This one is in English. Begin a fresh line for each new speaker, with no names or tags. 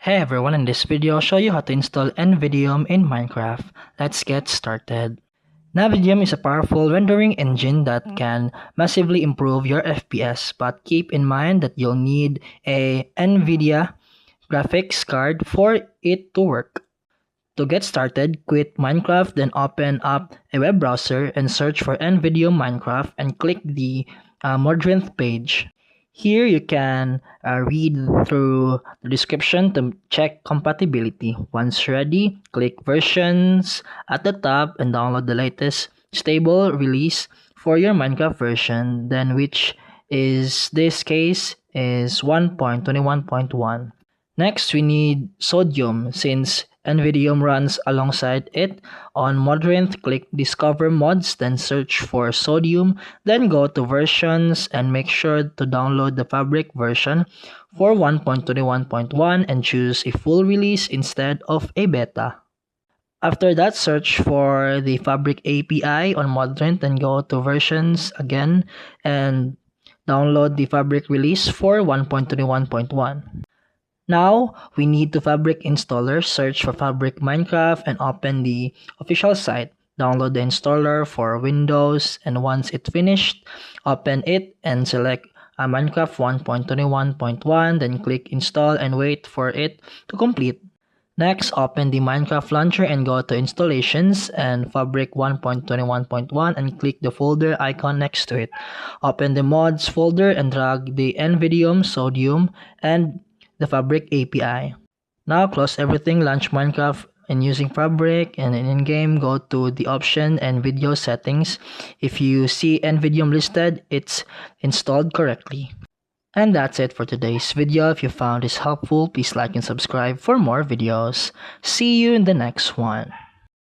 Hey everyone, in this video I'll show you how to install NVidium in Minecraft. Let's get started. NVidium is a powerful rendering engine that can massively improve your FPS, but keep in mind that you'll need a NVIDIA graphics card for it to work. To get started, quit Minecraft, then open up a web browser and search for NVidium Minecraft and click the Modrinth page. Here you can read through the description to check compatibility. Once ready, click versions at the top and download the latest stable release for your Minecraft version, then which is this case is 1.21.1. Next, we need Sodium. Since NVidium runs alongside it, on Modrinth, click Discover Mods, then search for Sodium, then go to Versions and make sure to download the Fabric version for 1.21.1 and choose a full release instead of a beta. After that, search for the Fabric API on Modrinth and go to Versions again and download the Fabric release for 1.21.1. Now, we need to Fabric installer. Search for Fabric Minecraft and open the official site. Download the installer for Windows, and once it's finished, open it and select Minecraft 1.21.1, then click install and wait for it to complete. Next, open the Minecraft launcher and go to installations and Fabric 1.21.1 and click the folder icon next to it. Open the mods folder and drag the NVidium, Sodium, and the Fabric API. Now close everything, launch Minecraft and using Fabric, and in game go to the option and video settings. If you see NVidium listed, it's installed correctly. And that's it for today's video. If you found this helpful, please like and subscribe for more videos. See you in the next one.